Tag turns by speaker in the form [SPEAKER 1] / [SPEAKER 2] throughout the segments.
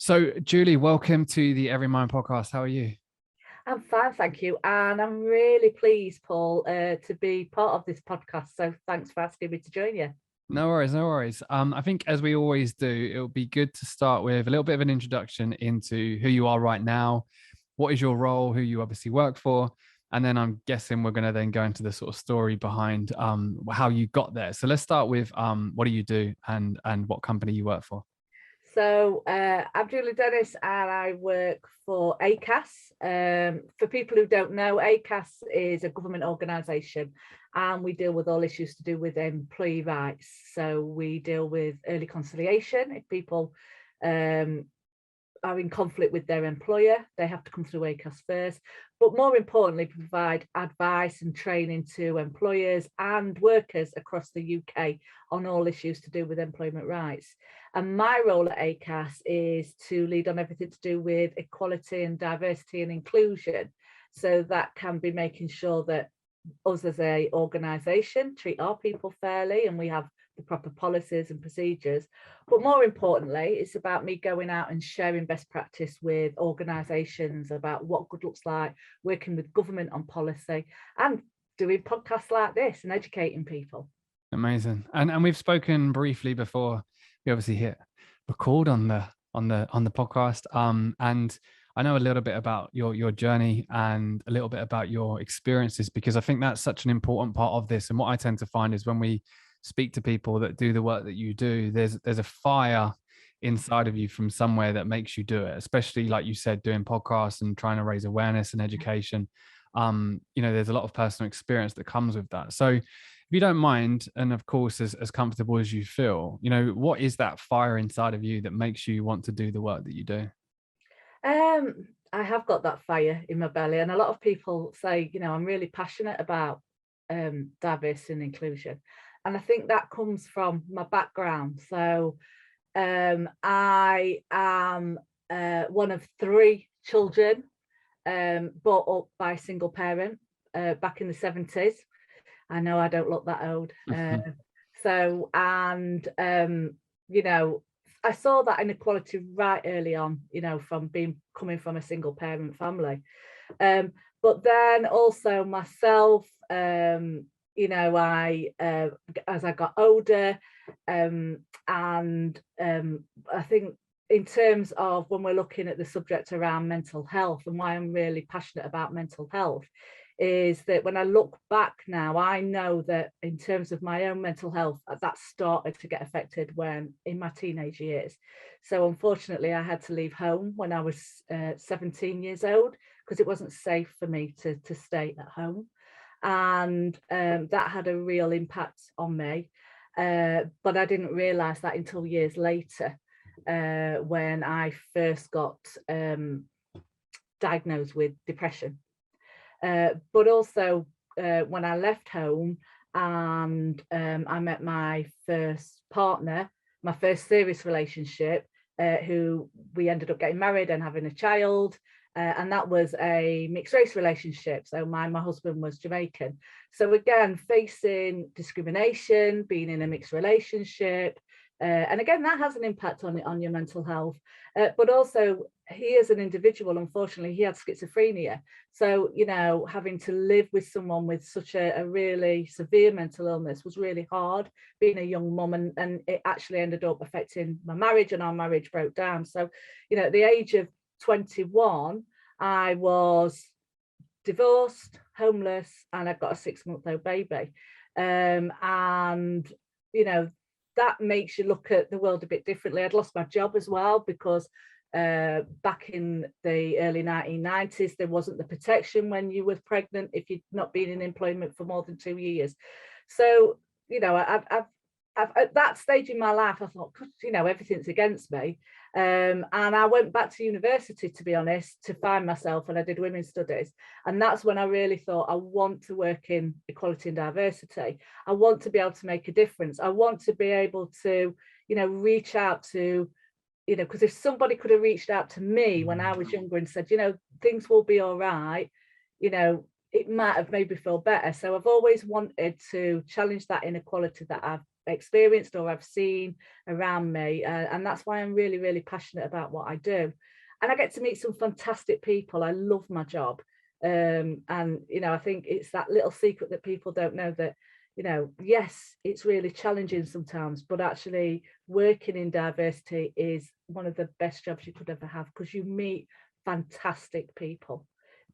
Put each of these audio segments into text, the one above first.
[SPEAKER 1] So, Julie, welcome to the Everymind podcast. How are you?
[SPEAKER 2] I'm fine, thank you. And I'm really pleased, Paul, to be part of this podcast. So thanks for asking me to join you.
[SPEAKER 1] No worries, no worries. I think as we always do, it would be good to start with a little bit of an introduction into who you are right now. What is your role? Who you obviously work for? And then I'm guessing we're going to then go into the sort of story behind how you got there. So let's start with what do you do and what company you work for?
[SPEAKER 2] So I'm Julie Dennis and I work for Acas. For people who don't know, Acas is a government organisation and we deal with all issues to do with employee rights. So we deal with early conciliation. If people are in conflict with their employer, they have to come through Acas first. But more importantly, provide advice and training to employers and workers across the UK on all issues to do with employment rights. And my role at Acas is to lead on everything to do with equality and diversity and inclusion. So that can be making sure that us as a organisation treat our people fairly and we have the proper policies and procedures. But more importantly, it's about me going out and sharing best practice with organisations about what good looks like, working with government on policy and doing podcasts like this and educating people.
[SPEAKER 1] Amazing. And we've spoken briefly before we obviously hit record on the podcast. And I know a little bit about your journey and a little bit about your experiences, because I think that's such an important part of this. And what I tend to find is when we speak to people that do the work that you do, there's a fire inside of you from somewhere that makes you do it, especially like you said, doing podcasts and trying to raise awareness and education. There's a lot of personal experience that comes with that. So if you don't mind, and of course as comfortable as you feel, what is that fire inside of you that makes you want to do the work that you do?
[SPEAKER 2] I have got that fire in my belly, and a lot of people say, I'm really passionate about diversity and inclusion. And I think that comes from my background. So I am one of three children brought up by a single parent back in the 70s. I know I don't look that old. I saw that inequality right early on, from coming from a single parent family. But then also myself, as I got older, I think in terms of when we're looking at the subject around mental health and why I'm really passionate about mental health, is that when I look back now, I know that in terms of my own mental health, that started to get affected when in my teenage years. So unfortunately, I had to leave home when I was 17 years old because it wasn't safe for me to stay at home. And that had a real impact on me. But I didn't realise that until years later when I first got diagnosed with depression. But also when I left home and I met my first partner, my first serious relationship, who we ended up getting married and having a child. And that was a mixed race relationship. So my husband was Jamaican. So again, facing discrimination, being in a mixed relationship. And again, that has an impact on your mental health. But also, he as an individual, unfortunately, he had schizophrenia. So, having to live with someone with such a really severe mental illness was really hard, being a young mum, and it actually ended up affecting my marriage, and our marriage broke down. So, at the age of 21, I was divorced, homeless, and I got a 6-month-old baby. That makes you look at the world a bit differently. I'd lost my job as well because back in the early 1990s, there wasn't the protection when you were pregnant if you'd not been in employment for more than 2 years. So, I've at that stage in my life, I thought, everything's against me. And I went back to university, to be honest, to find myself, and I did women's studies. And that's when I really thought, I want to work in equality and diversity. I want to be able to make a difference. I want to be able to, reach out to, because if somebody could have reached out to me when I was younger and said, things will be all right, it might have made me feel better. So I've always wanted to challenge that inequality that I've experienced or I've seen around me. And that's why I'm really, really passionate about what I do. And I get to meet some fantastic people. I love my job. And, you know, I think it's that little secret that people don't know, that, you know, yes, it's really challenging sometimes, but actually working in diversity is one of the best jobs you could ever have, because you meet fantastic people,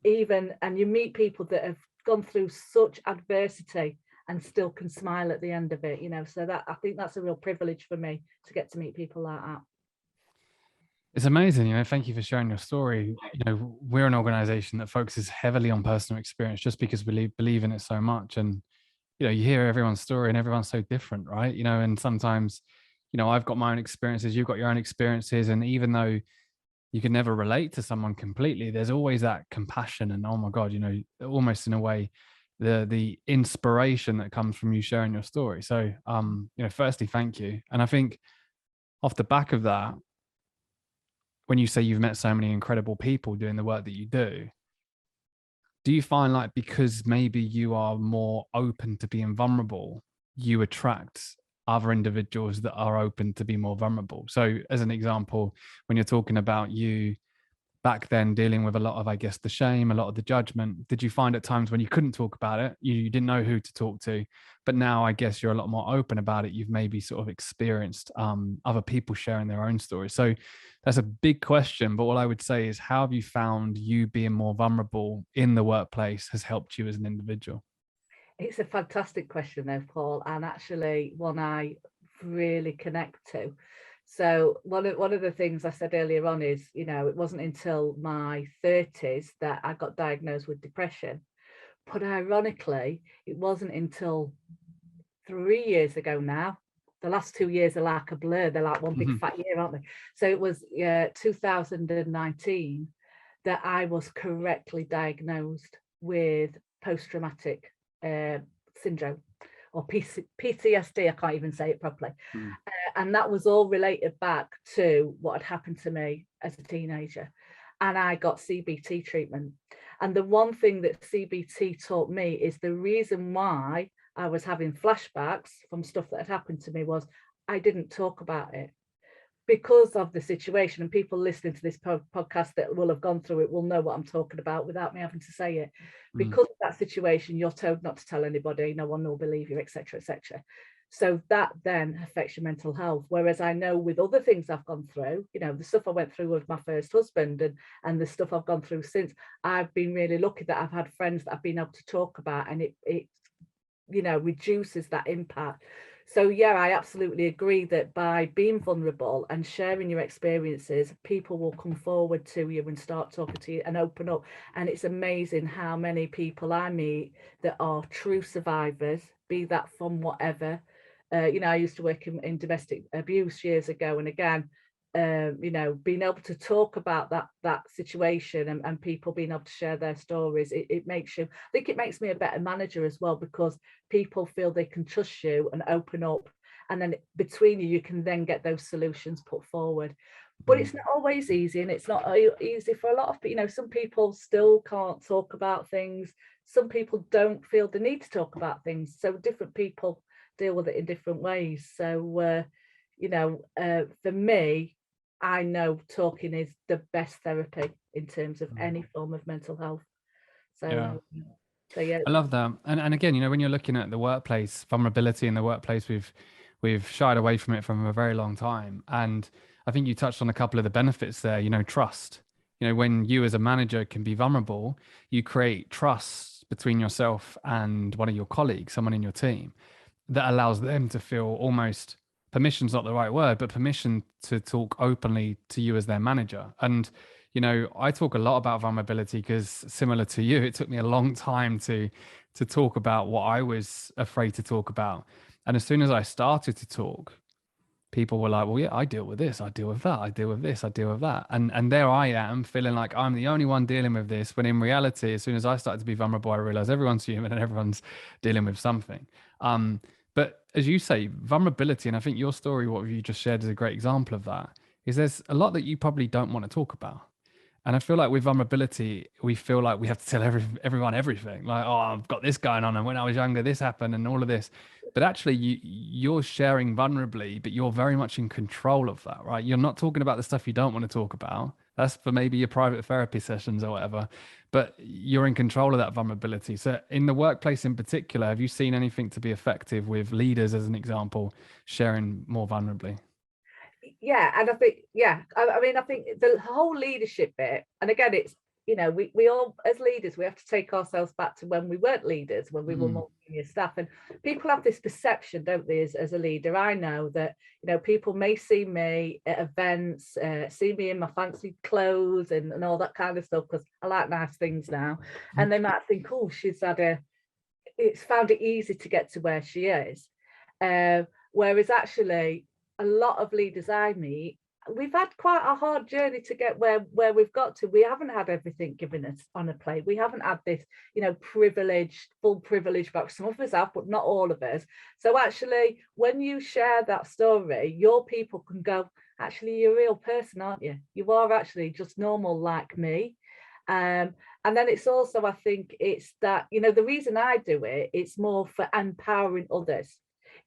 [SPEAKER 2] and you meet people that have gone through such adversity and still can smile at the end of it, you know. So that, I think that's a real privilege for me to get to meet people like that.
[SPEAKER 1] It's amazing, you know. Thank you for sharing your story. You know, we're an organization that focuses heavily on personal experience just because we believe in it so much. And, you know, you hear everyone's story and everyone's so different, right? You know, and sometimes, you know, I've got my own experiences, you've got your own experiences. And even though you can never relate to someone completely, there's always that compassion and, oh my God, you know, almost in a way, the inspiration that comes from you sharing your story. So, you know, firstly, thank you. And I think off the back of that, when you say you've met so many incredible people doing the work that you do you find like, because maybe you are more open to being vulnerable, you attract other individuals that are open to be more vulnerable? So as an example, when you're talking about you back then dealing with a lot of, I guess, the shame, a lot of the judgment, did you find at times when you couldn't talk about it, you didn't know who to talk to, but now I guess you're a lot more open about it, you've maybe sort of experienced other people sharing their own stories? So that's a big question, but what I would say is, how have you found you being more vulnerable in the workplace has helped you as an individual?
[SPEAKER 2] It's a fantastic question though, Paul, and actually one I really connect to. So one of the things I said earlier on is, you know, it wasn't until my 30s that I got diagnosed with depression. But ironically, it wasn't until 3 years ago now. The last 2 years are like a blur. They're like one big fat year, aren't they? So it was 2019 that I was correctly diagnosed with post-traumatic syndrome, or PTSD. I can't even say it properly. And that was all related back to what had happened to me as a teenager. And I got CBT treatment. And the one thing that CBT taught me is the reason why I was having flashbacks from stuff that had happened to me was I didn't talk about it because of the situation. And people listening to this podcast that will have gone through it will know what I'm talking about without me having to say it. Because of that situation, you're told not to tell anybody, no one will believe you, etc., etc. So that then affects your mental health. Whereas I know with other things I've gone through, you know, the stuff I went through with my first husband and the stuff I've gone through since, I've been really lucky that I've had friends that I've been able to talk about, and it you know, reduces that impact. So yeah, I absolutely agree that by being vulnerable and sharing your experiences, people will come forward to you and start talking to you and open up. And it's amazing how many people I meet that are true survivors, be that from whatever. You know, I used to work in domestic abuse years ago, and again, you know, being able to talk about that situation and people being able to share their stories, it makes you, I think it makes me a better manager as well, because people feel they can trust you and open up, and then between you can then get those solutions put forward. But it's not always easy, and it's not easy for a lot of people. You know, some people still can't talk about things. Some people don't feel the need to talk about things. So different people deal with it in different ways. So, you know, for me, I know talking is the best therapy in terms of any form of mental health. So, yeah.
[SPEAKER 1] I love that. And again, you know, when you're looking at the workplace, vulnerability in the workplace, we've shied away from it from a very long time. And I think you touched on a couple of the benefits there, you know, trust. You know, when you as a manager can be vulnerable, you create trust between yourself and one of your colleagues, someone in your team, that allows them to feel almost, permission's not the right word, but permission to talk openly to you as their manager. And, you know, I talk a lot about vulnerability because, similar to you, it took me a long time to talk about what I was afraid to talk about. And as soon as I started to talk, people were like, well, yeah, I deal with this, I deal with that, I deal with this, I deal with that. And there I am feeling like I'm the only one dealing with this, when in reality, as soon as I started to be vulnerable, I realized everyone's human and everyone's dealing with something. But as you say, vulnerability, and I think your story, what you just shared, is a great example of that, is there's a lot that you probably don't want to talk about. And I feel like with vulnerability, we feel like we have to tell everyone everything. Like, oh, I've got this going on, and when I was younger, this happened, and all of this. But actually, you're sharing vulnerably, but you're very much in control of that, right? You're not talking about the stuff you don't want to talk about. That's for maybe your private therapy sessions or whatever. But you're in control of that vulnerability. So, in the workplace in particular, have you seen anything to be effective with leaders, as an example, sharing more vulnerably?
[SPEAKER 2] Yeah, and I think, yeah, I mean, I think the whole leadership bit, and again, it's, we all, as leaders, we have to take ourselves back to when we weren't leaders, when we were
[SPEAKER 1] Mm,
[SPEAKER 2] more senior staff. And people have this perception, don't they, as a leader? I know that, people may see me at events, see me in my fancy clothes and all that kind of stuff, because I like nice things now. And they might think, oh, it's found it easy to get to where she is. Whereas actually, a lot of leaders I meet, we've had quite a hard journey to get where we've got to. We haven't had everything given us on a plate. We haven't had this, full privilege back. Some of us have, but not all of us. So actually, when you share that story, your people can go, actually, you're a real person, aren't you? You are actually just normal like me. And then it's also, I think it's that, the reason I do it, it's more for empowering others.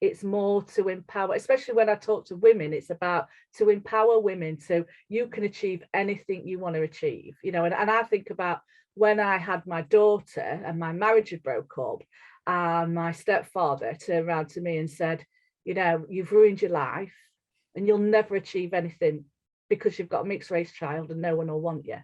[SPEAKER 2] It's more to empower, especially when I talk to women, it's about to empower women so you can achieve anything you want to achieve, and I think about when I had my daughter and my marriage had broke up, and my stepfather turned around to me and said, you've ruined your life and you'll never achieve anything because you've got a mixed race child and no one will want you.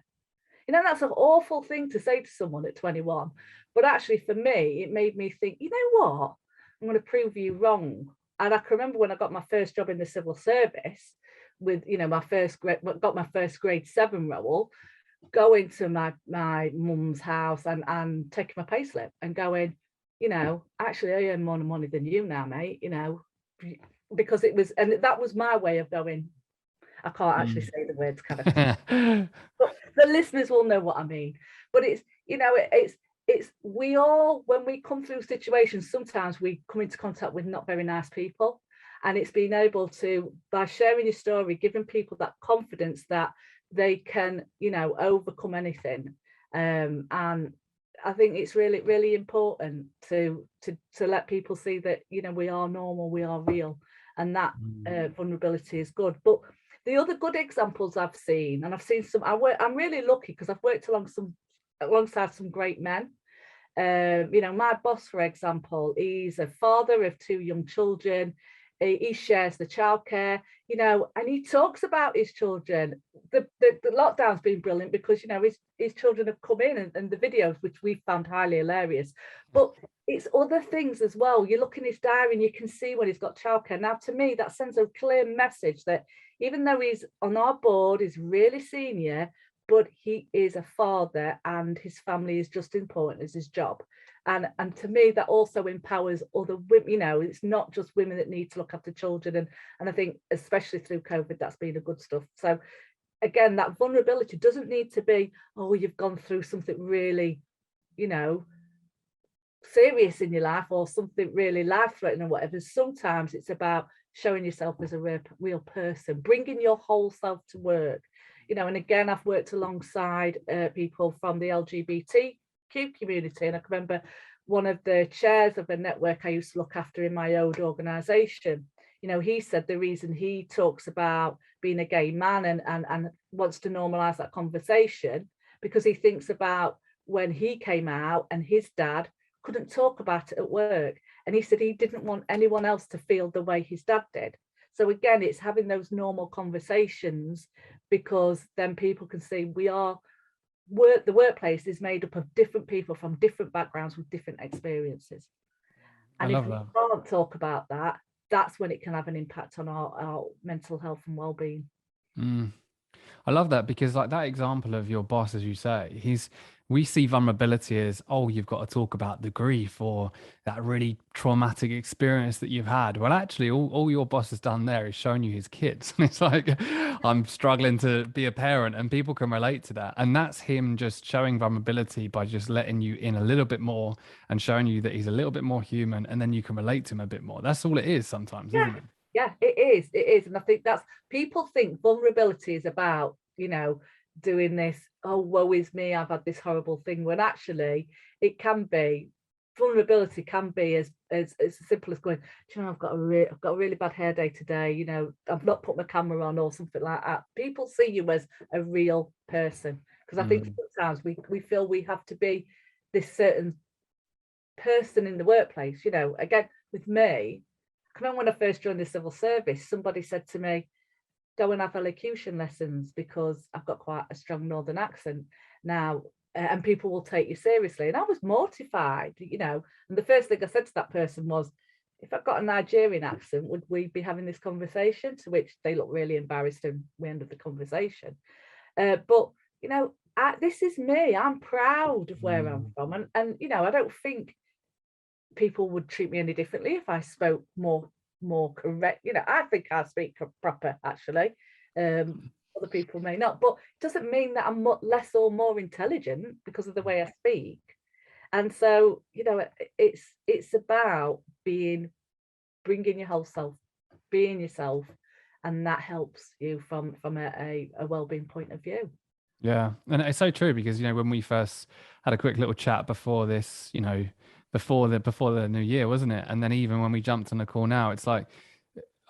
[SPEAKER 2] That's an awful thing to say to someone at 21. But actually, for me, it made me think, you know what? I'm going to prove you wrong. And I can remember when I got my first job in the civil service with, got my first grade 7 role, going to my mum's house and taking my payslip and going, actually, I earn more money than you now, mate, because it was, and that was my way of going, I can't actually
[SPEAKER 1] mm.
[SPEAKER 2] say the words kind of, but the listeners will know what I mean. But it's, it's we all, when we come through situations, sometimes we come into contact with not very nice people, and it's being able to, by sharing your story, giving people that confidence that they can, overcome anything. And I think it's really, really important to let people see that, we are normal, we are real, and that vulnerability is good. But the other good examples I've seen, and I've seen some, I'm really lucky because I've worked alongside some great men. My boss, for example, he's a father of 2 young children. He shares the childcare, and he talks about his children. The lockdown's been brilliant because, his children have come in and the videos, which we found highly hilarious. But it's other things as well. You look in his diary and you can see when he's got childcare. Now, to me, that sends a clear message that even though he's on our board, he's really senior, but he is a father and his family is just as important as his job. And to me, that also empowers other women. It's not just women that need to look after children. And I think, especially through COVID, that's been a good stuff. So again, that vulnerability doesn't need to be, oh, you've gone through something really, serious in your life or something really life-threatening or whatever. Sometimes it's about showing yourself as a real person, bringing your whole self to work. And again, I've worked alongside people from the LGBTQ community, and I can remember one of the chairs of a network I used to look after in my old organisation. He said the reason he talks about being a gay man and wants to normalise that conversation because he thinks about when he came out and his dad couldn't talk about it at work, and he said he didn't want anyone else to feel the way his dad did. So again, it's having those normal conversations, because then people can see the workplace is made up of different people from different backgrounds with different experiences. And if we can't talk about that, that's when it can have an impact on our mental health and well-being.
[SPEAKER 1] I love that, because like that example of your boss, as you say, we see vulnerability as, oh, you've got to talk about the grief or that really traumatic experience that you've had. Well, actually, all your boss has done there is shown you his kids. And it's like, I'm struggling to be a parent, and people can relate to that. And that's him just showing vulnerability by just letting you in a little bit more and showing you that he's a little bit more human, and then you can relate to him a bit more. That's all it is sometimes, isn't it?
[SPEAKER 2] Yeah, it is. And I think people think vulnerability is about, doing this, oh, woe is me, I've had this horrible thing, when actually it can be, vulnerability can be as simple as going, do you know, I've got a really bad hair day today, you know, I've not put my camera on, or something like that. People see you as a real person, because I think sometimes we feel we have to be this certain person in the workplace. You know, again, with me, I remember when I first joined the civil service, somebody said to me, go and have elocution lessons because I've got quite a strong northern accent now, and people will take you seriously. And I was mortified, you know, and the first thing I said to that person was, if I've got a Nigerian accent, would we be having this conversation? To which they looked really embarrassed, and we ended the conversation. But you know, this is me. I'm proud of where I'm from, and you know, I don't think people would treat me any differently if I spoke more correct. You know, I think I speak proper, actually. Other people may not, but it doesn't mean that I'm less or more intelligent because of the way I speak. And so, you know, it's about bringing your whole self, being yourself, and that helps you from a well-being point of view.
[SPEAKER 1] Yeah. And it's so true, because, you know, when we first had a quick little chat before this, you know, before the new year, wasn't it? And then even when we jumped on the call now, it's like,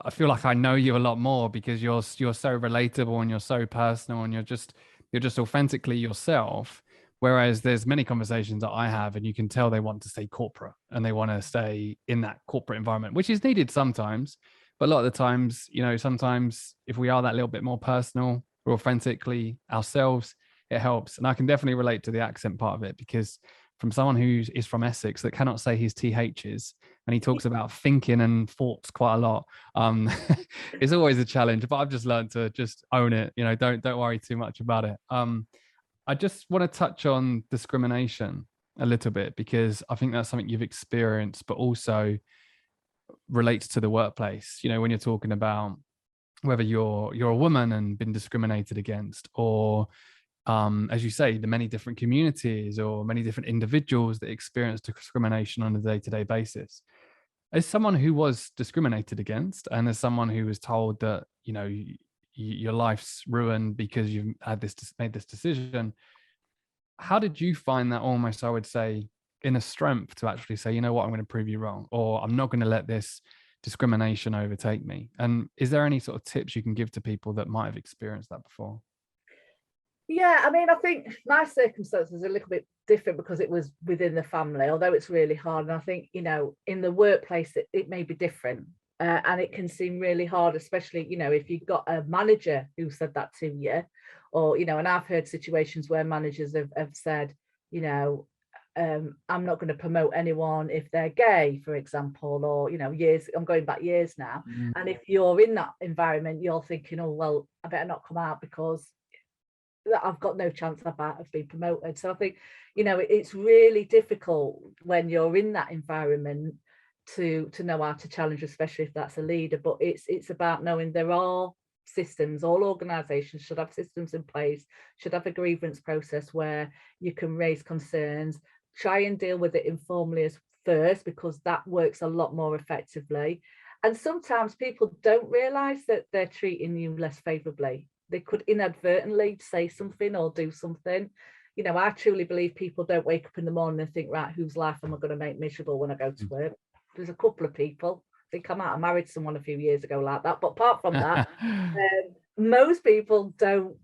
[SPEAKER 1] I feel like I know you a lot more, because you're so relatable, and you're so personal, and you're just authentically yourself. Whereas there's many conversations that I have, and you can tell they want to stay corporate, and they want to stay in that corporate environment, which is needed sometimes. But a lot of the times, you know, sometimes if we are that little bit more personal, or authentically ourselves, it helps. And I can definitely relate to the accent part of it, because from someone who is from Essex that cannot say his THs, and he talks about thinking and thoughts quite a lot, it's always a challenge. But I've just learned to just own it. You know, don't worry too much about it. I just want to touch on discrimination a little bit, because I think that's something you've experienced, but also relates to the workplace. You know, when you're talking about whether you're a woman and been discriminated against, or as you say, the many different communities or many different individuals that experience discrimination on a day-to-day basis. As someone who was discriminated against, and as someone who was told that, you know, your life's ruined because you've made this decision, how did you find that, almost, I would say, inner strength to actually say, you know what, I'm going to prove you wrong, or I'm not going to let this discrimination overtake me? And is there any sort of tips you can give to people that might have experienced that before?
[SPEAKER 2] Yeah, I mean, I think my circumstances are a little bit different because it was within the family, although it's really hard. And I think, you know, in the workplace, it may be different. And it can seem really hard, especially, you know, if you've got a manager who said that to you, or, you know, and I've heard situations where managers have said, you know, I'm not going to promote anyone if they're gay, for example, or, you know, I'm going back years now. And if you're in that environment, you're thinking, oh, well, I better not come out because that I've got no chance of being promoted. So I think, you know, it's really difficult when you're in that environment to know how to challenge, especially if that's a leader. But it's about knowing there are systems. All organizations should have systems in place, should have a grievance process where you can raise concerns, try and deal with it informally as first, because that works a lot more effectively. And sometimes people don't realize that they're treating you less favorably. They could inadvertently say something or do something. You know, I truly believe people don't wake up in the morning and think, right, whose life am I going to make miserable when I go to work? There's a couple of people. I think I married someone a few years ago like that. But apart from that, most people don't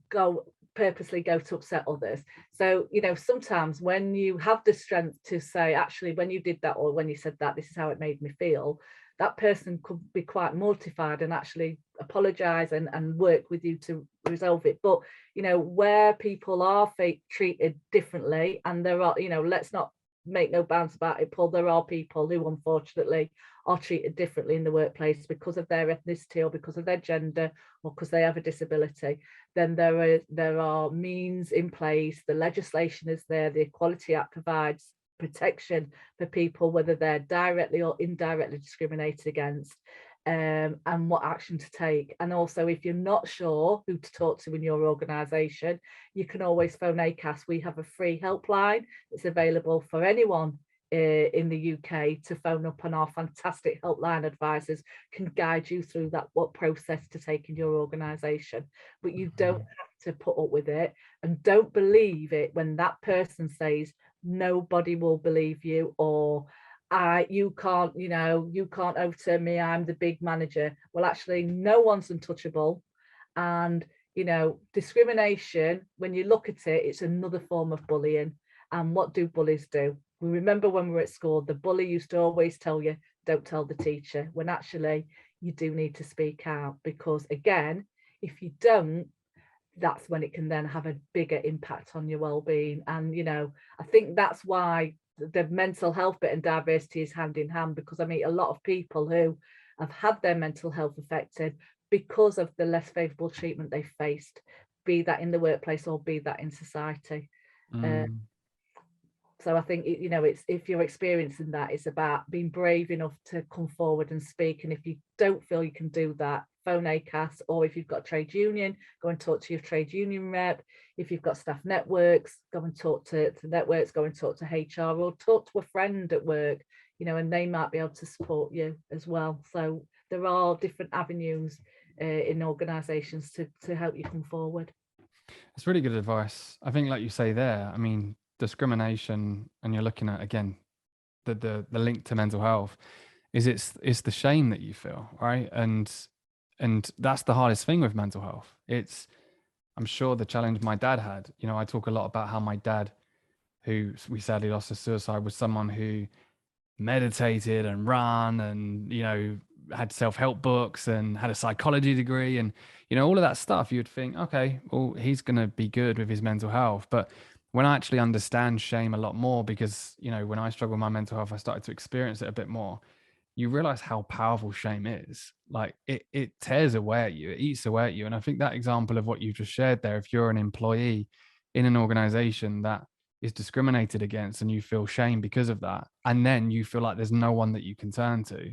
[SPEAKER 2] purposely go to upset others. So, you know, sometimes when you have the strength to say, actually, when you did that, or when you said that, this is how it made me feel, that person could be quite mortified and actually apologize and work with you to resolve it. But, you know, where people are treated differently, and there are, you know, let's not make no bounds about it, Paul, there are people who unfortunately are treated differently in the workplace because of their ethnicity, or because of their gender, or because they have a disability. Then there are means in place, the legislation is there, the Equality Act provides protection for people, whether they're directly or indirectly discriminated against, and what action to take. And also, if you're not sure who to talk to in your organisation, you can always phone Acas. We have a free helpline that's available for anyone in the UK to phone up, and our fantastic helpline advisors can guide you through that, what process to take in your organisation. But you don't have to put up with it, and don't believe it when that person says nobody will believe you, or you can't, you can't overturn me, I'm the big manager. Well, actually, no one's untouchable. And discrimination, when you look at it, it's another form of bullying. And what do bullies do? We remember when we were at school, the bully used to always tell you, don't tell the teacher, when actually you do need to speak out, because again, if you don't, that's when it can then have a bigger impact on your well-being. And I think that's why the mental health bit and diversity is hand in hand, because I meet a lot of people who have had their mental health affected because of the less favourable treatment they faced, be that in the workplace or be that in society. So I think it's, if you're experiencing that, it's about being brave enough to come forward and speak. And if you don't feel you can do that, phone Acas, or if you've got a trade union, go and talk to your trade union rep. If you've got staff networks, go and talk to networks, go and talk to HR, or talk to a friend at work, and they might be able to support you as well. So there are different avenues in organisations to help you come forward.
[SPEAKER 1] It's really good advice. I think, like you say there, I mean, discrimination, and you're looking at, again, the link to mental health, is it's the shame that you feel, right? And that's the hardest thing with mental health. I'm sure the challenge my dad had, I talk a lot about how my dad, who we sadly lost to suicide, was someone who meditated and ran and had self-help books and had a psychology degree, and all of that stuff. You'd think, okay, well, he's going to be good with his mental health. But when I actually understand shame a lot more, because when I struggle with my mental health, I started to experience it a bit more. You realize how powerful shame is. Like it tears away at you, it eats away at you. And I think that example of what you just shared there, if you're an employee in an organization that is discriminated against and you feel shame because of that, and then you feel like there's no one that you can turn to,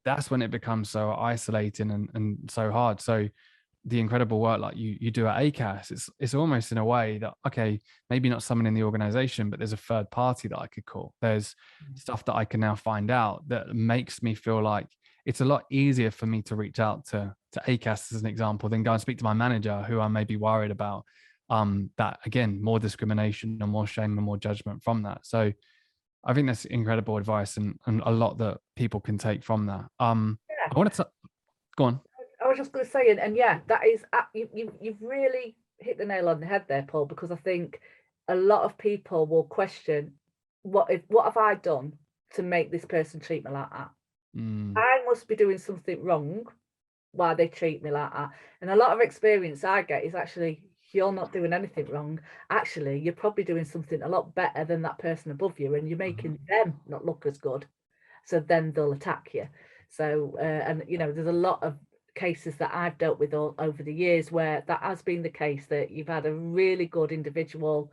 [SPEAKER 1] that's when it becomes so isolating and so hard. So the incredible work like you do at Acas, it's almost in a way that, okay, maybe not someone in the organization, but there's a third party that I could call. There's stuff that I can now find out that makes me feel like it's a lot easier for me to reach out to Acas, as an example, than go and speak to my manager, who I may be worried about that, again, more discrimination and more shame and more judgment from that. So I think that's incredible advice, and a lot that people can take from that. I wanted to go on.
[SPEAKER 2] I was just going to say, and yeah, that is, you've really hit the nail on the head there, Paul, because I think a lot of people will question, what have I done to make this person treat me like that? I must be doing something wrong why they treat me like that. And a lot of experience I get is, actually, you're not doing anything wrong. Actually, you're probably doing something a lot better than that person above you, and you're making them not look as good. So then they'll attack you. So, and there's a lot of cases that I've dealt with over the years where that has been the case, that you've had a really good individual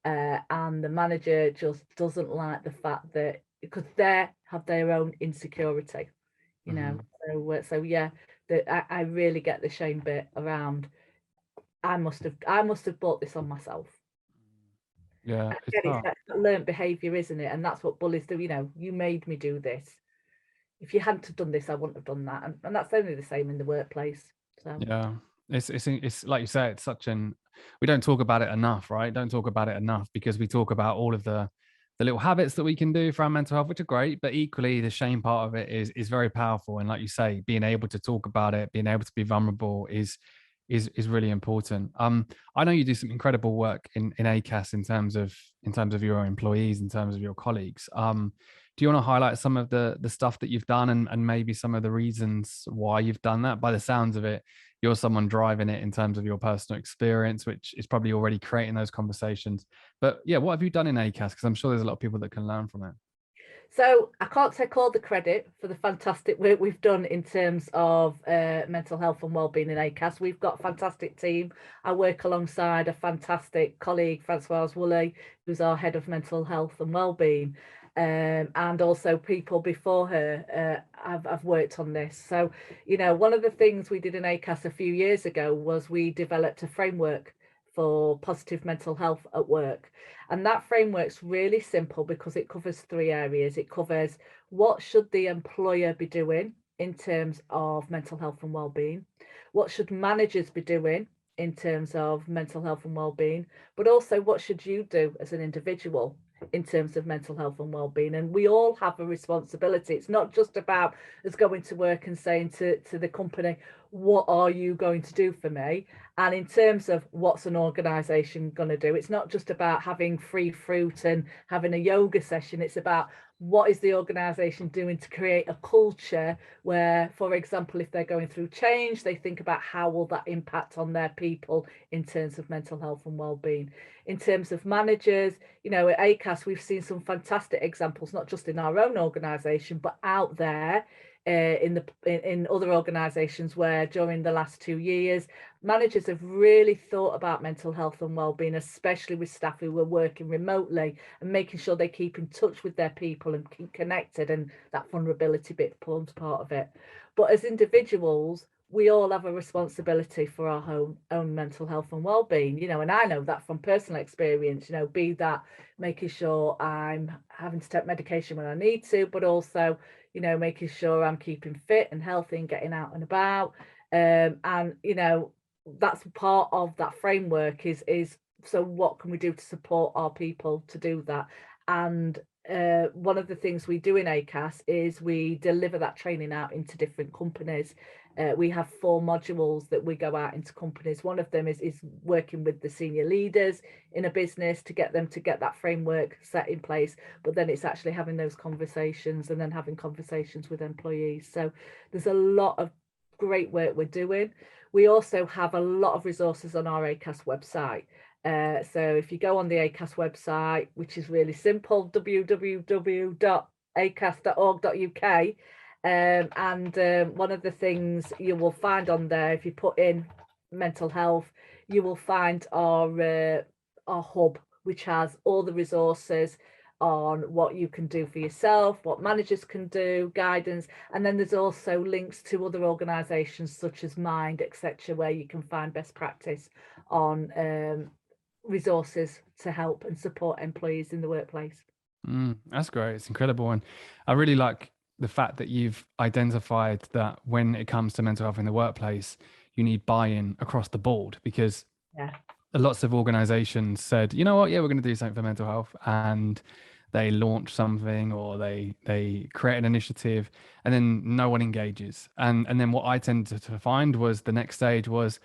[SPEAKER 2] and the manager just doesn't like the fact that, because they have their own insecurity, so yeah, that I really get the shame bit around, I must have brought this on myself.
[SPEAKER 1] Yeah,
[SPEAKER 2] It's that learned behavior, isn't it? And that's what bullies do. You made me do this. If you hadn't have done this, I wouldn't have done that. And that's only the same in the workplace. So
[SPEAKER 1] yeah, it's like you say, it's we don't talk about it enough, right? Don't talk about it enough, because we talk about all of the little habits that we can do for our mental health, which are great, but equally the shame part of it is very powerful. And like you say, being able to talk about it, being able to be vulnerable is really important. I know you do some incredible work in Acas in terms of your employees, in terms of your colleagues. Do you want to highlight some of the stuff that you've done, and maybe some of the reasons why you've done that? By the sounds of it, you're someone driving it in terms of your personal experience, which is probably already creating those conversations. But yeah, what have you done in Acas? Because I'm sure there's a lot of people that can learn from it.
[SPEAKER 2] So I can't take all the credit for the fantastic work we've done in terms of mental health and wellbeing in Acas. We've got a fantastic team. I work alongside a fantastic colleague, Francoise Woolley, who's our head of mental health and wellbeing. And also people before her have worked on this. So, one of the things we did in Acas a few years ago was we developed a framework for positive mental health at work. And that framework's really simple because it covers 3 areas. It covers what should the employer be doing in terms of mental health and well-being, what should managers be doing in terms of mental health and well-being, but also what should you do as an individual in terms of mental health and well-being. And we all have a responsibility. It's not just about us going to work and saying to the company, what are you going to do for me? And in terms of what's an organization going to do, it's not just about having free fruit and having a yoga session. It's about what is the organization doing to create a culture where, for example, if they're going through change, they think about how will that impact on their people in terms of mental health and well-being. In terms of managers, you know, at Acas, we've seen some fantastic examples, not just in our own organization, but out there in other organizations where during the last 2 years, managers have really thought about mental health and well-being, especially with staff who were working remotely, and making sure they keep in touch with their people and keep connected, and that vulnerability bit forms part of it. But as individuals, we all have a responsibility for our own mental health and well-being, you know, and I know that from personal experience, you know, be that making sure I'm having to take medication when I need to, but also, you know, making sure I'm keeping fit and healthy and getting out and about. And, you know, that's part of that framework is so what can we do to support our people to do that? And one of the things we do in Acas is we deliver that training out into different companies. We have 4 modules that we go out into companies. One of them is working with the senior leaders in a business to get them to get that framework set in place. But then it's actually having those conversations and then having conversations with employees. So there's a lot of great work we're doing. We also have a lot of resources on our Acas website. So if you go on the Acas website, which is really simple, www.acas.org.uk, and one of the things you will find on there, if you put in mental health, you will find our hub, which has all the resources on what you can do for yourself, what managers can do, guidance, and then there's also links to other organisations such as Mind, etc., where you can find best practice on resources to help and support employees in the workplace.
[SPEAKER 1] That's great. It's incredible. And I really like the fact that you've identified that when it comes to mental health in the workplace, you need buy-in across the board, because
[SPEAKER 2] Yeah.
[SPEAKER 1] lots of organizations said, you know what, yeah, we're going to do something for mental health, and they launch something or they create an initiative, and then no one engages. And then what I tended to find was the next stage was,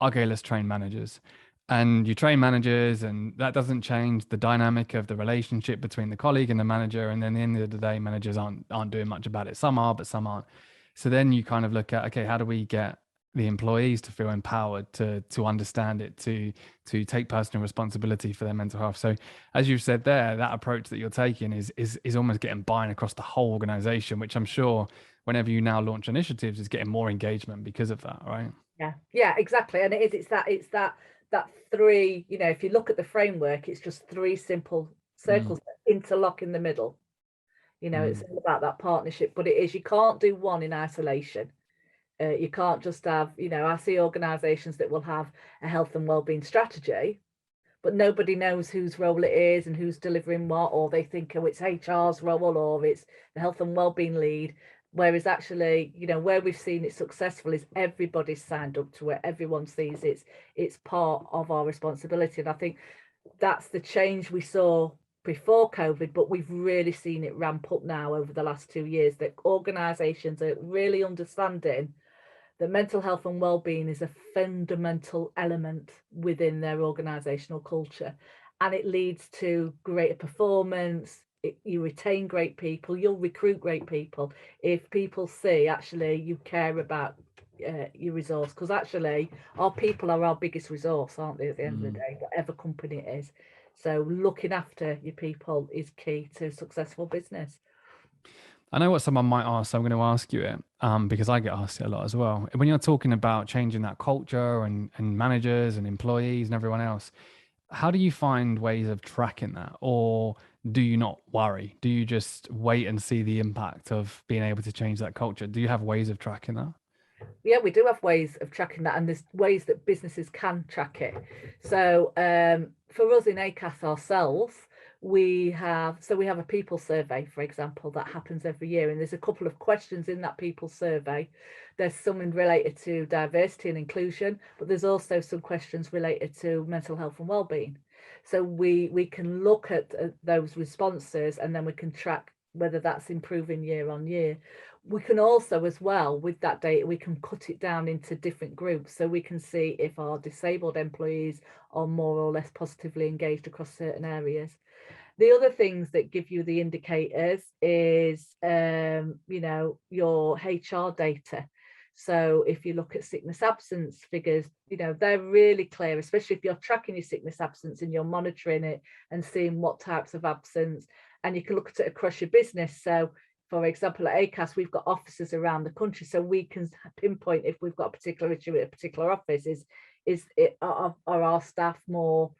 [SPEAKER 1] okay, let's train managers. And you train managers, and that doesn't change the dynamic of the relationship between the colleague and the manager. And then at the end of the day, managers aren't doing much about it. Some are, but some aren't. So then you kind of look at, okay, how do we get the employees to feel empowered to understand it, to take personal responsibility for their mental health? So as you've said there, that approach that you're taking is almost getting buy-in across the whole organization, which I'm sure whenever you now launch initiatives is getting more engagement because of that, right?
[SPEAKER 2] Yeah, exactly. And it's that 3, you know, if you look at the framework, it's just 3 simple circles that interlock in the middle. You know, it's all about that partnership, but it is, you can't do one in isolation. You can't just have, you know, I see organizations that will have a health and wellbeing strategy, but nobody knows whose role it is and who's delivering what, or they think, oh, it's HR's role or it's the health and wellbeing lead. Whereas actually, you know, where we've seen it successful is everybody's signed up to it. Everyone sees it's part of our responsibility. And I think that's the change we saw before COVID, but we've really seen it ramp up now over the last 2 years, that organizations are really understanding that mental health and well-being is a fundamental element within their organizational culture, and it leads to greater performance. You retain great people, you'll recruit great people if people see actually you care about your resource, because actually our people are our biggest resource, aren't they, at the end of the day, whatever company it is. So looking after your people is key to successful business.
[SPEAKER 1] I know what someone might ask, so I'm going to ask you it, because I get asked it a lot as well. When you're talking about changing that culture and managers and employees and everyone else, how do you find ways of tracking that? Or do you not worry? Do you just wait and see the impact of being able to change that culture? Do you have ways of tracking that?
[SPEAKER 2] yeah, we do have ways of tracking that, and there's ways that businesses can track it. So for us in Acas ourselves, we have a people survey, for example, that happens every year, and there's a couple of questions in that people survey. There's something related to diversity and inclusion, but there's also some questions related to mental health and wellbeing. So we can look at those responses, and then we can track whether that's improving year on year. We can also, as well, with that data, we can cut it down into different groups, so we can see if our disabled employees are more or less positively engaged across certain areas. The other things that give you the indicators is you know, your HR data. So if you look at sickness absence figures, you know, they're really clear, especially if you're tracking your sickness absence and you're monitoring it and seeing what types of absence, and you can look at it across your business. So for example, at Acas, we've got offices around the country, so we can pinpoint if we've got a particular issue at a particular office. Are our staff more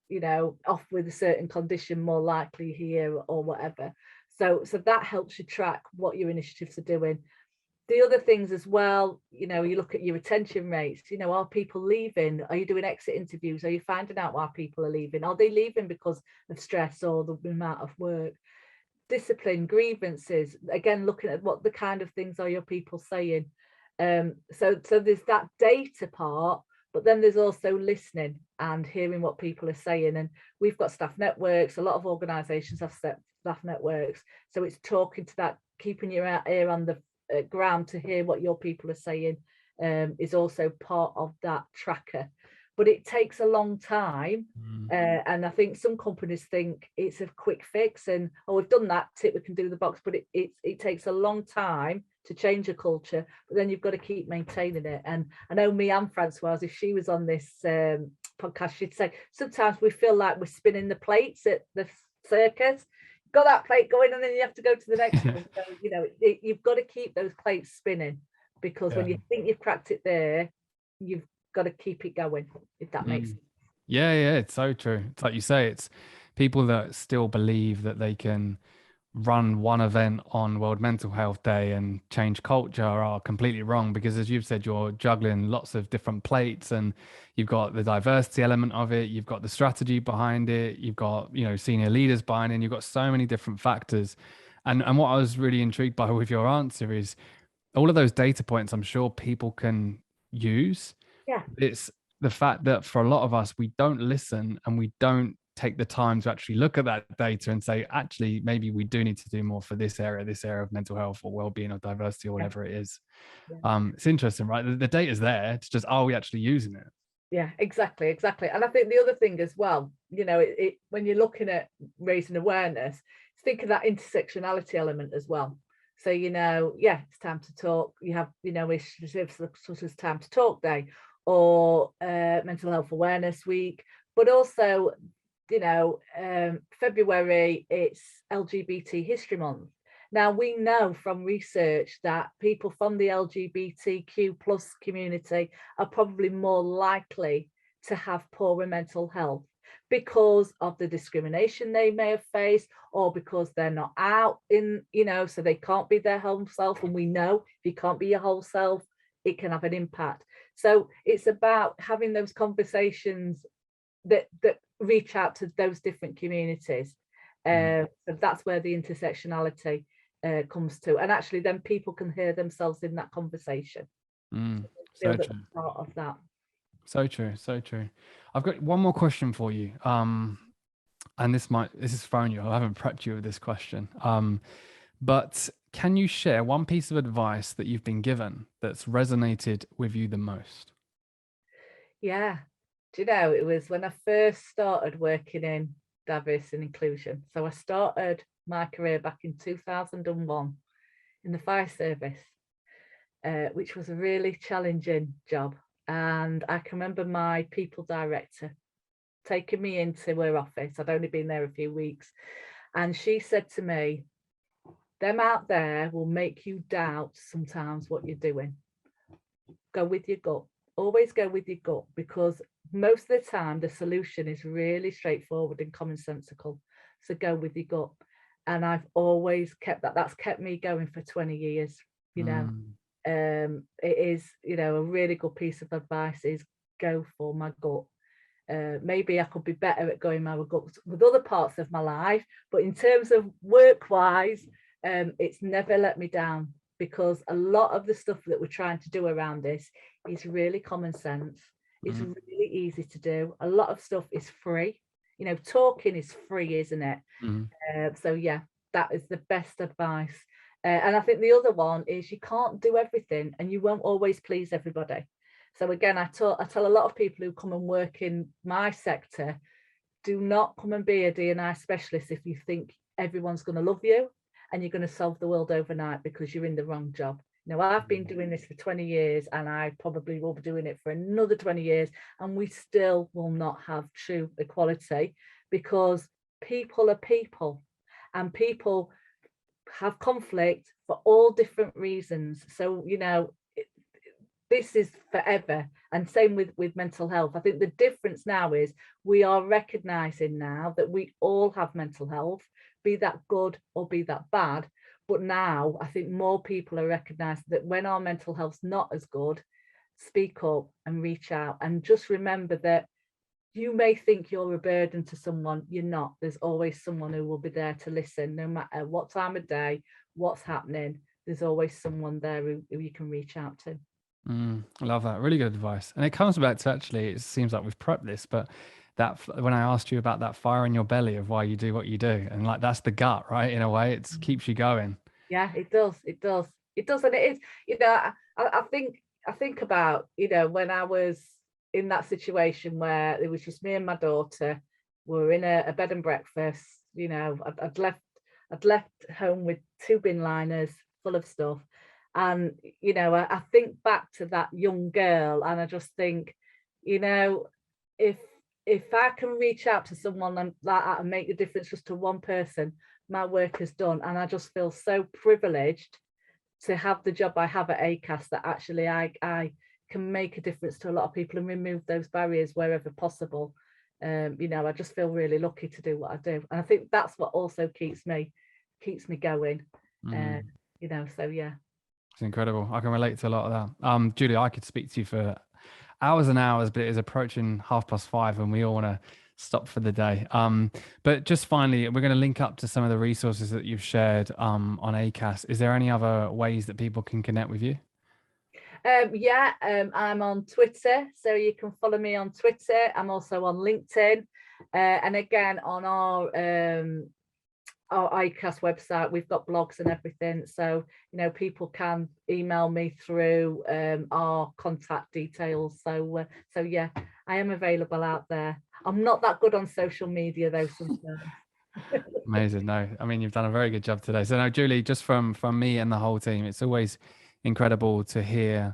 [SPEAKER 2] you know, off with a certain condition, more likely here or whatever. So that helps you track what your initiatives are doing. The other things as well, you know, you look at your retention rates. You know, are people leaving? Are you doing exit interviews? Are you finding out why people are leaving? Are they leaving because of stress or the amount of work? Discipline, grievances, again, looking at what the kind of things are your people saying. So there's that data part, but then there's also listening and hearing what people are saying. And we've got staff networks. A lot of organizations have staff networks, so it's talking to that, keeping your ear on the ground to hear what your people are saying is also part of that tracker. But it takes a long time. And I think some companies think it's a quick fix and, oh, we've done that tip, we can do the box, but it takes a long time to change a culture, but then you've got to keep maintaining it. And I know me and Francoise, if she was on this podcast, she'd say sometimes we feel like we're spinning the plates at the circus. Got that plate going and then you have to go to the next one. So, you know, you've got to keep those plates spinning, because when you think you've cracked it there, you've got to keep it going, if that makes sense.
[SPEAKER 1] Yeah, it's so true. It's like you say, it's people that still believe that they can run one event on World Mental Health Day and change culture are completely wrong, because as you've said, you're juggling lots of different plates, and you've got the diversity element of it, you've got the strategy behind it, you've got, you know, senior leaders behind it, and you've got so many different factors. And what I was really intrigued by with your answer is all of those data points I'm sure people can use.
[SPEAKER 2] Yeah.
[SPEAKER 1] It's the fact that for a lot of us, we don't listen and we don't take the time to actually look at that data and say, actually, maybe we do need to do more for this area of mental health or well-being or diversity or whatever it is. It's interesting, right? The data is there. It's just, are we actually using it?
[SPEAKER 2] Yeah, exactly. And I think the other thing as well, you know, when you're looking at raising awareness, think of that intersectionality element as well. So, you know, yeah, it's time to talk. You have, you know, initiatives such as Time to Talk Day or Mental Health Awareness Week, but also, you know, February, it's LGBT History Month. Now, we know from research that people from the LGBTQ plus community are probably more likely to have poorer mental health because of the discrimination they may have faced, or because they're not out in, you know, so they can't be their whole self. And we know if you can't be your whole self, it can have an impact. So it's about having those conversations that reach out to those different communities. So that's where the intersectionality comes to, and actually then people can hear themselves in that conversation.
[SPEAKER 1] So true.
[SPEAKER 2] Part of that.
[SPEAKER 1] So true. I've got one more question for you. And this is throwing you. I haven't prepped you with this question. But can you share one piece of advice that you've been given that's resonated with you the most?
[SPEAKER 2] Yeah. Do you know, it was when I first started working in diversity and inclusion. So I started my career back in 2001 in the fire service, which was a really challenging job. And I can remember my people director taking me into her office. I'd only been there a few weeks. And she said to me, them out there will make you doubt sometimes what you're doing. Go with your gut. Always go with your gut, because most of the time the solution is really straightforward and commonsensical. So go with your gut. And I've always kept that. That's kept me going for 20 years, you know. it is, you know, a really good piece of advice is go for my gut. Maybe I could be better at going my gut with other parts of my life, but in terms of work wise, it's never let me down, because a lot of the stuff that we're trying to do around this is really common sense. It's really easy to do. A lot of stuff is free. You know, talking is free, isn't it? So yeah, that is the best advice. And I think the other one is you can't do everything and you won't always please everybody. So again, I tell a lot of people who come and work in my sector, do not come and be a D&I specialist if you think everyone's going to love you and you're going to solve the world overnight, because you're in the wrong job. You know, I've been doing this for 20 years and I probably will be doing it for another 20 years, and we still will not have true equality, because people are people and people have conflict for all different reasons. So, you know, this is forever. And same with mental health. I think the difference now is we are recognizing now that we all have mental health, be that good or be that bad. But now I think more people are recognizing that when our mental health's not as good, speak up and reach out, and just remember that you may think you're a burden to someone, you're not. There's always someone who will be there to listen, no matter what time of day, what's happening. There's always someone there who you can reach out to.
[SPEAKER 1] I love that. Really good advice. And it comes back to, actually, it seems like we've prepped this, but that when I asked you about that fire in your belly of why you do what you do, and like that's the gut, right? In a way, it keeps you going.
[SPEAKER 2] Yeah, it does. It does. It does. And it is, you know, I think about, you know, when I was in that situation where it was just me and my daughter, we were in a bed and breakfast, you know, I'd left home with 2 bin liners full of stuff. And, you know, I think back to that young girl and I just think, you know, if I can reach out to someone and like that and make a difference just to one person, my work is done. And I just feel so privileged to have the job I have at Acas, that actually I can make a difference to a lot of people and remove those barriers wherever possible. You know, I just feel really lucky to do what I do. And I think that's what also keeps me going. You know, so yeah.
[SPEAKER 1] It's incredible. I can relate to a lot of that. Julie, I could speak to you for hours and hours, but it is approaching 5:30 and we all want to stop for the day. But just finally, we're going to link up to some of the resources that you've shared on Acas. Is there any other ways that people can connect with you?
[SPEAKER 2] I'm on Twitter, so you can follow me on Twitter. I'm also on LinkedIn, and again on our Acas website, we've got blogs and everything. So, you know, people can email me through our contact details. So yeah, I am available out there. I'm not that good on social media though sometimes.
[SPEAKER 1] Amazing. No, I mean, you've done a very good job today. So now, Julie, just from me and the whole team, it's always incredible to hear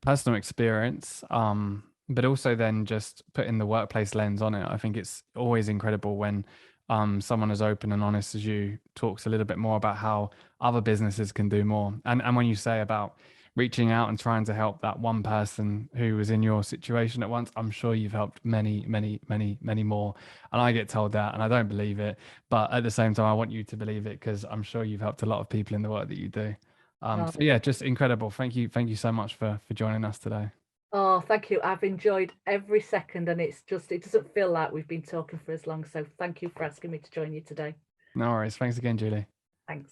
[SPEAKER 1] personal experience, but also then just putting the workplace lens on it. I think it's always incredible when someone as open and honest as you talks a little bit more about how other businesses can do more. And when you say about reaching out and trying to help that one person who was in your situation at once, I'm sure you've helped many, many, many, many more. And I get told that and I don't believe it, but at the same time, I want you to believe it, because I'm sure you've helped a lot of people in the work that you do. So yeah, just incredible. Thank you so much for joining us today.
[SPEAKER 2] Oh, thank you. I've enjoyed every second, and it doesn't feel like we've been talking for as long. So thank you for asking me to join you today.
[SPEAKER 1] No worries. Thanks again, Julie.
[SPEAKER 2] Thanks.